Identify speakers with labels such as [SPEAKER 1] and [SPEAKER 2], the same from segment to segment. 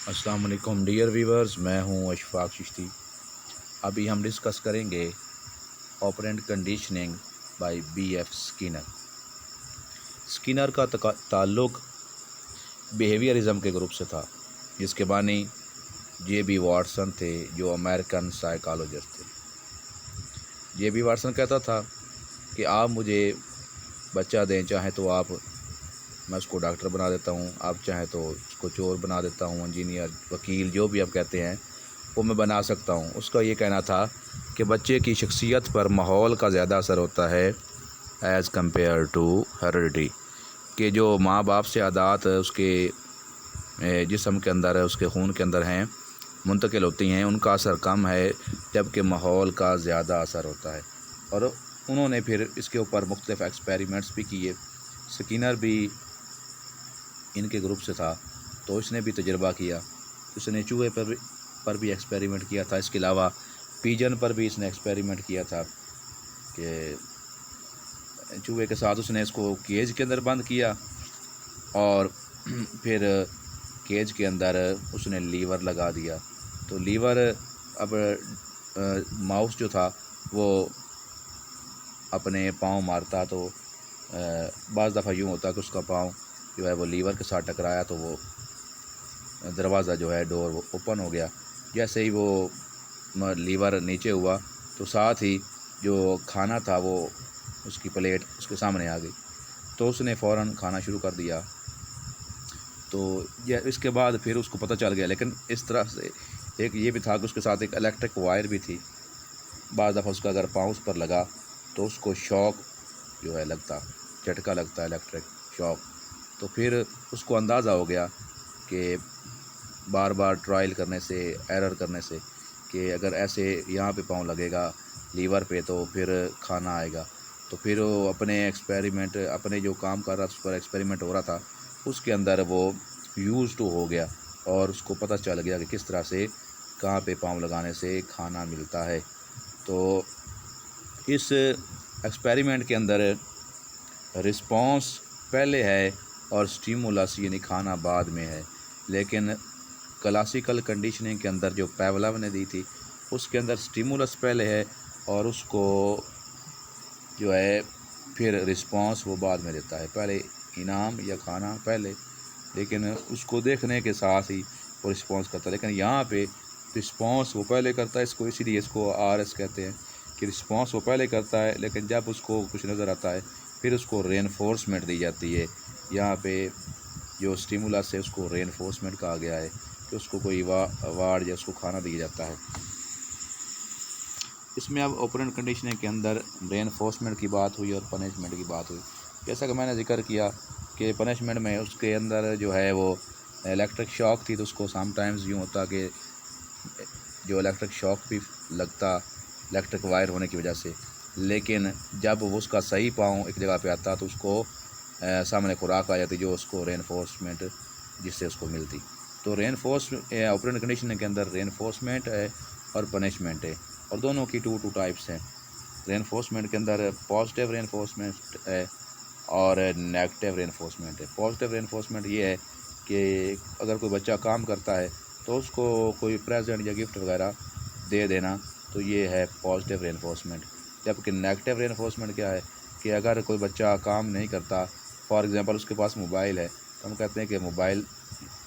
[SPEAKER 1] अस्सलाम वालेकुम dear viewers, मैं हूं अशफाक चिश्ती। अभी हम डिस्कस करेंगे operant conditioning by B F. Skinner. Skinner का ताल्लुक बिहेवियरिज्म के ग्रुप से था, जिसके बानी जे.बी. वाटसन थे, जो अमेरिकन साइकोलॉजिस्ट थे। जे.बी. वाटसन कहता था कि आप मुझे बच्चा दें, चाहे तो मैं उसको डॉक्टर बना देता हूँ, आप चाहें तो उसको चोर बना देता हूँ, इंजीनियर, वकील, जो भी आप कहते हैं वो मैं बना सकता हूँ। उसका ये कहना था कि बच्चे की शख्सियत पर माहौल का ज़्यादा असर होता है एज़ कम्पेयर टू हेरिडिटी, कि जो माँ बाप से आदत उसके जिस्म के अंदर है, उसके खून के अंदर हैं, मुंतकिल होती हैं, उनका असर कम है, जबकि माहौल का ज़्यादा असर होता है। और उन्होंने फिर इसके ऊपर मुख्तलिफ़ एक्सपेरिमेंट्स भी किए। स्किनर भी इनके ग्रुप से था, तो इसने भी तजुर्बा किया। उसने चूहे पर भी एक्सपेरिमेंट किया था। इसके अलावा पीजन पर भी इसने एक्सपेरिमेंट किया था कि चूहे के साथ उसने इसको केज के अंदर बंद किया और फिर केज के अंदर उसने लीवर लगा दिया। तो लीवर, अब माउस जो था वो अपने पाँव मारता, तो बाज़ दफ़ा यूँ होता कि उसका पाँव जो है वो लीवर के साथ टकराया, तो वो दरवाज़ा जो है, डोर, वो ओपन हो गया। जैसे ही वो लीवर नीचे हुआ, तो साथ ही जो खाना था वो उसकी प्लेट उसके सामने आ गई, तो उसने फ़ौरन खाना शुरू कर दिया। तो इसके बाद फिर उसको पता चल गया, लेकिन इस तरह से एक ये भी था कि उसके साथ एक इलेक्ट्रिक वायर भी थी। बाज़ दफ़ा उसका अगर पाँव उस पर लगा तो उसको शॉक जो है लगता, झटका लगता है, इलेक्ट्रिक शॉक। तो फिर उसको अंदाज़ा हो गया कि बार बार ट्रायल करने से, एरर करने से, कि अगर ऐसे यहाँ पे पाँव लगेगा लीवर पे तो फिर खाना आएगा। तो फिर वो अपने जो काम कर रहा था, उस पर एक्सपेरिमेंट हो रहा था, उसके अंदर वो यूज़ टू हो गया और उसको पता चल गया कि किस तरह से कहाँ पे पाँव लगाने से खाना मिलता है। तो इस एक्सपेरिमेंट के अंदर रिस्पॉन्स पहले है और स्टिमुलस यानी खाना बाद में है, लेकिन क्लासिकल कंडीशनिंग के अंदर जो पेवलव ने दी थी उसके अंदर स्टिमुलस पहले है और उसको जो है फिर रिस्पॉन्स वो बाद में देता है। पहले इनाम या खाना पहले, लेकिन उसको देखने के साथ ही वो रिस्पॉन्स करता है। लेकिन यहाँ पे रिस्पॉन्स वो पहले करता है, इसको इसीलिए इसको RS कहते हैं कि रिस्पॉन्स वो पहले करता है, लेकिन जब उसको कुछ नज़र आता है फिर उसको रेनफोर्समेंट दी जाती है। यहाँ पे जो स्टिमुलस है उसको रेनफोर्समेंट कहा गया है कि उसको कोई वार्ड या उसको खाना दिया जाता है। इसमें अब ऑपरेंट कंडीशनिंग के अंदर रेनफोर्समेंट की बात हुई और पनिशमेंट की बात हुई। जैसा कि मैंने जिक्र किया कि पनिशमेंट में उसके अंदर जो है वो इलेक्ट्रिक शॉक थी, तो उसको समटाइम्स यूँ होता कि जो इलेक्ट्रिक शॉक भी लगता इलेक्ट्रिक वायर होने की वजह से, लेकिन जब वो उसका सही पाँव एक जगह पे आता तो उसको सामने खुराक आ जाती, जो उसको रेनफोर्समेंट जिससे उसको मिलती। तो ऑपरेंट कंडीशनिंग के अंदर रेनफोर्समेंट है और पनिशमेंट है, और दोनों की टू टाइप्स हैं। रेनफोर्समेंट के अंदर पॉजिटिव रेनफोर्समेंट है और नेगेटिव रेनफोर्समेंट है। पॉजिटिव रेनफोर्समेंट ये है कि अगर कोई बच्चा काम करता है तो उसको कोई प्रेजेंट या गिफ्ट वगैरह दे देना, तो ये है पॉजिटिव रेनफोर्समेंट। जबकि नेगेटिव रेनफोर्समेंट क्या है कि अगर कोई बच्चा काम नहीं करता, फॉर एग्ज़ाम्पल उसके पास मोबाइल है, तो हम कहते हैं कि मोबाइल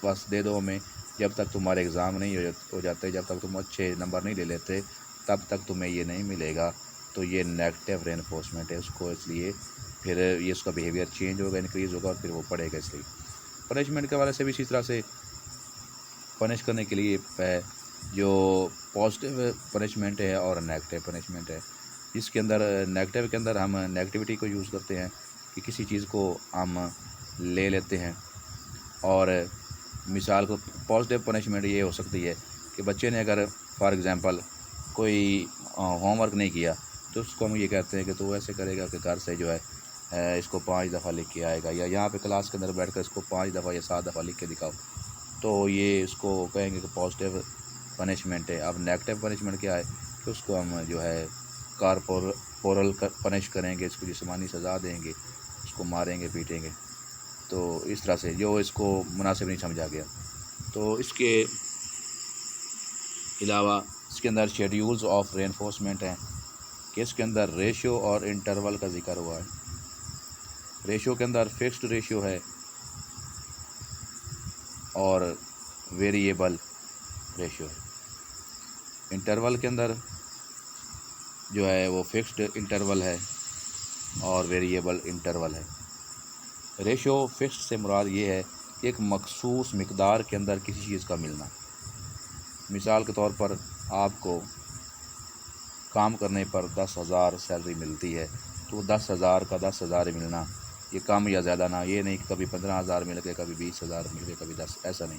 [SPEAKER 1] बस दे दो हमें, जब तक तुम्हारे एग्ज़ाम नहीं हो जाते, जब तक तुम अच्छे नंबर नहीं ले लेते, तब तक तुम्हें ये नहीं मिलेगा। तो ये नेगेटिव रेनफोर्समेंट है उसको, इसलिए फिर ये उसका बिहेवियर चेंज होगा, इंक्रीज़ होगा और फिर वो पढ़ेगा। इसलिए पनिशमेंट के हवाले से भी इसी तरह से पनिश करने के लिए जो पॉजिटिव पनिशमेंट है और नेगेटिव पनिशमेंट है। इसके अंदर नेगेटिव के अंदर हम नेगेटिविटी को यूज़ करते हैं कि किसी चीज़ को हम ले लेते हैं, और मिसाल को पॉजिटिव पनिशमेंट ये हो सकती है कि बच्चे ने अगर फॉर एग्ज़ाम्पल कोई होमवर्क नहीं किया, तो उसको हम ये कहते हैं कि तो ऐसे करेगा कि घर से जो है इसको 5 दफ़ा लिख के आएगा, या यहाँ पे क्लास के अंदर बैठकर इसको 5 दफ़ा या 7 दफ़ा लिख के दिखाओ, तो ये इसको कहेंगे कि पॉजिटिव पनिशमेंट है। अब नेगेटिव पनिशमेंट क्या है कि उसको हम जो है कॉर्पोरल पनिश करेंगे, इसको जिस्मानी सज़ा देंगे, उसको मारेंगे, पीटेंगे। तो इस तरह से जो इसको मुनासिब नहीं समझा गया। तो इसके अलावा इसके अंदर शेड्यूल्स ऑफ रेनफोर्समेंट हैं कि इसके अंदर रेशियो और इंटरवल का जिक्र हुआ है। रेशियो के अंदर फिक्स्ड रेशियो है और वेरिएबल रेशियो है। इंटरवल के अंदर जो है वो फिक्स्ड इंटरवल है और वेरिएबल इंटरवल है। रेशियो फिक्स्ड से मुराद ये है कि एक मखसूस मिकदार के अंदर किसी चीज़ का मिलना। मिसाल के तौर पर आपको काम करने पर 10,000 सैलरी मिलती है, तो 10,000 का 10,000 मिलना, ये कम या ज़्यादा ना, ये नहीं कभी 15,000 मिल गए, कभी 20,000 मिल गए, कभी 10, ऐसा नहीं,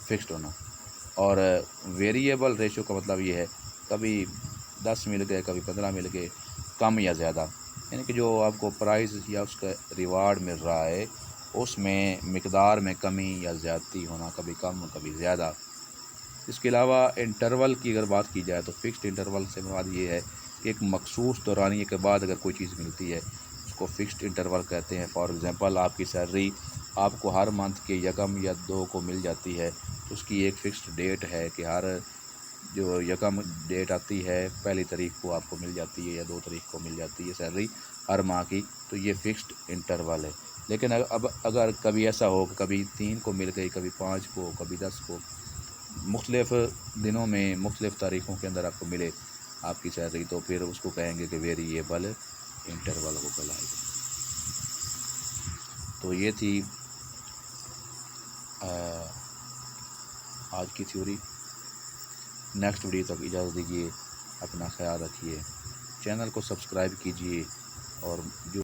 [SPEAKER 1] फिक्स्ड होना। और वेरिएबल रेशियो का मतलब ये है कभी 10 मिल गए, कभी 15 मिल गए, कम या ज़्यादा, यानी कि जो आपको प्राइज़ या उसका रिवार्ड मिल रहा है उसमें मिकदार में कमी या ज़्यादती होना, कभी कम कभी ज़्यादा। इसके अलावा इंटरवल की अगर बात की जाए तो फिक्स्ड इंटरवल से मुराद ये है कि एक मखसूस दौरानिए के बाद अगर कोई चीज़ मिलती है उसको फिक्स्ड इंटरवल कहते हैं। फॉर एग्ज़ाम्पल आपकी सैलरी आपको हर मंथ के यकम या 2 को मिल जाती है, तो उसकी एक फ़िक्स्ड डेट है कि हर जो यकम डेट आती है, पहली तारीख को आपको मिल जाती है या 2 तारीख को मिल जाती है सैलरी हर माह की, तो ये फ़िक्स्ड इंटरवल है। लेकिन अब अगर कभी ऐसा हो कि कभी 3 को मिल गई, कभी 5 को, कभी 10 को, मुख्तलिफ़ दिनों में मुख्तलिफ़ तारीख़ों के अंदर आपको मिले आपकी सैलरी, तो फिर उसको कहेंगे कि वेरिएबल इंटरवल को कहलाएगा। तो ये थी आज की थ्योरी। नेक्स्ट वीडियो तक इजाज़त दीजिए, अपना ख्याल रखिए, चैनल को सब्सक्राइब कीजिए और जो